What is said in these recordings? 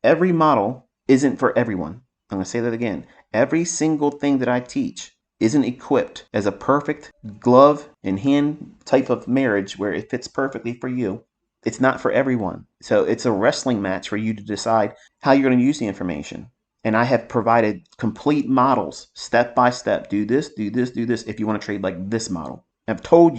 Every model isn't for everyone. I'm going to say that again. Every single thing that I teach isn't equipped as a perfect glove and hand type of marriage where it fits perfectly for you. It's not for everyone. So it's a wrestling match for you to decide how you're going to use the information. And I have provided complete models, step by step. Do this, do this, do this if you want to trade like this model. I've told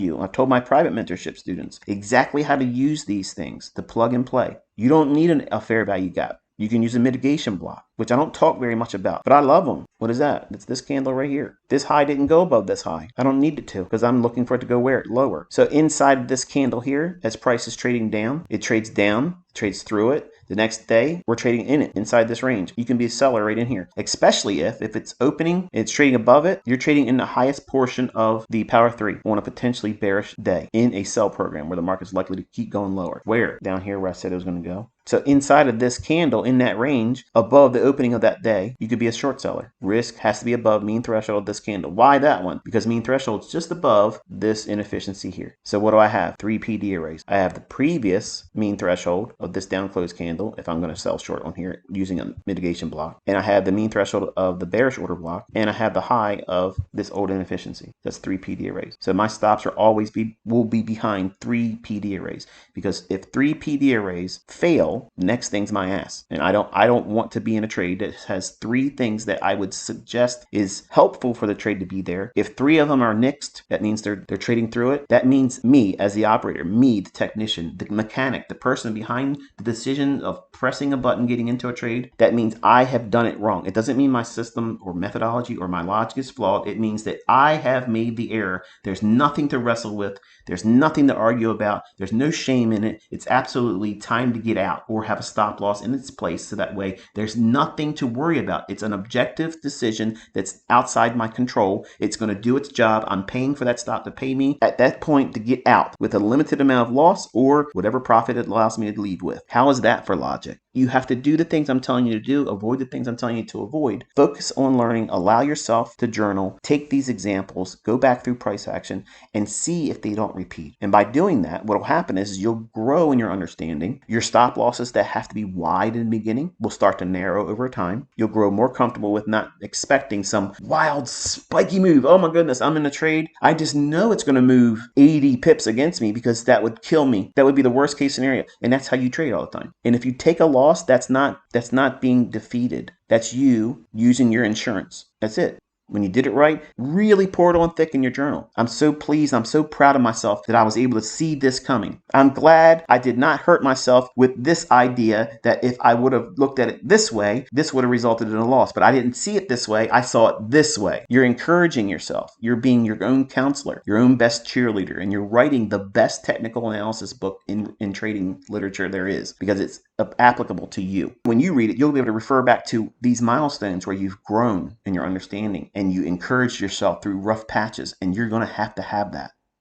my private mentorship students exactly how to use these things to plug and play. You don't need a fair value gap. You can use a mitigation block, which I don't talk very much about, but I love them. What is that? It's this candle right here. This high didn't go above this high. I don't need it to because I'm looking for it to go where? Lower. So inside this candle here, as price is trading down, it trades down, trades through it. The next day, we're trading in it, inside this range. You can be a seller right in here, especially if it's opening, it's trading above it, you're trading in the highest portion of the power 3 on a potentially bearish day in a sell program where the market's likely to keep going lower. Where? Down here where I said it was going to go. So inside of this candle, in that range, above the opening of that day, you could be a short seller. Risk has to be above mean threshold of this candle. Why that one? Because mean threshold is just above this inefficiency here. So what do I have? 3 PD arrays. I have the previous mean threshold of this down close candle, if I'm going to sell short on here using a mitigation block. And I have the mean threshold of the bearish order block. And I have the high of this old inefficiency. That's 3 PD arrays. So my stops will be behind 3 PD arrays. Because if 3 PD arrays fail, next thing's my ass. And I don't want to be in a trade that has 3 things that I would suggest is helpful for the trade to be there. If 3 of them are nixed, that means they're trading through it. That means me as the operator, me, the technician, the mechanic, the person behind the decision of pressing a button, getting into a trade. That means I have done it wrong. It doesn't mean my system or methodology or my logic is flawed. It means that I have made the error. There's nothing to wrestle with. There's nothing to argue about. There's no shame in it. It's absolutely time to get out or have a stop loss in its place, so that way there's nothing to worry about. It's an objective decision that's outside my control. It's going to do its job. I'm paying for that stop to pay me at that point to get out with a limited amount of loss or whatever profit it allows me to leave with. How is that for logic? You have to do the things I'm telling you to do, avoid the things I'm telling you to avoid. Focus on learning, allow yourself to journal, take these examples, go back through price action, and see if they don't repeat. And by doing that, what will happen is you'll grow in your understanding. Your stop losses that have to be wide in the beginning will start to narrow over time. You'll grow more comfortable with not expecting some wild spiky move. Oh my goodness, I'm in a trade. I just know it's going to move 80 pips against me because that would kill me. That would be the worst case scenario. And that's how you trade all the time. And if you take a loss, that's not being defeated. That's you using your insurance. That's it. When you did it right, really pour it on thick in your journal. I'm so pleased. I'm so proud of myself that I was able to see this coming. I'm glad I did not hurt myself with this idea that if I would have looked at it this way, this would have resulted in a loss. But I didn't see it this way. I saw it this way. You're encouraging yourself. You're being your own counselor, your own best cheerleader, and you're writing the best technical analysis book in trading literature there is because it's applicable to you. When you read it, you'll be able to refer back to these milestones where you've grown in your understanding and you encourage yourself through rough patches, and you're going to have that.